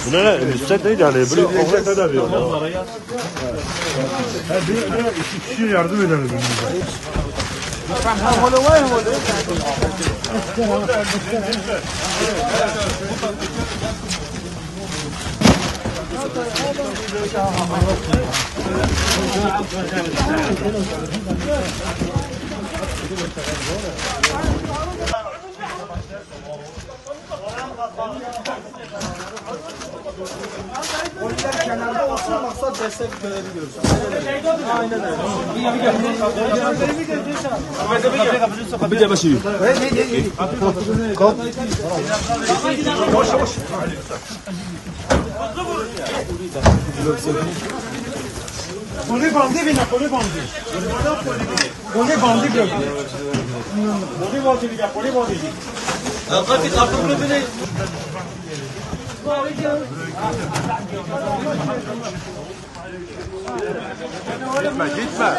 Buna ne? Müstet değil yani. Böyle okula da diyor. İki kişi yardım edelim birbirimize. Kenarda olsun maksat destek verebiliyoruz. Aynen öyle. Bir de başlıyor. Kone bandi bina, kone bandi. Kone bandi gör. Kone bandi bina, kone bandi. Kafi kartonu bile. Gitme. Gitme.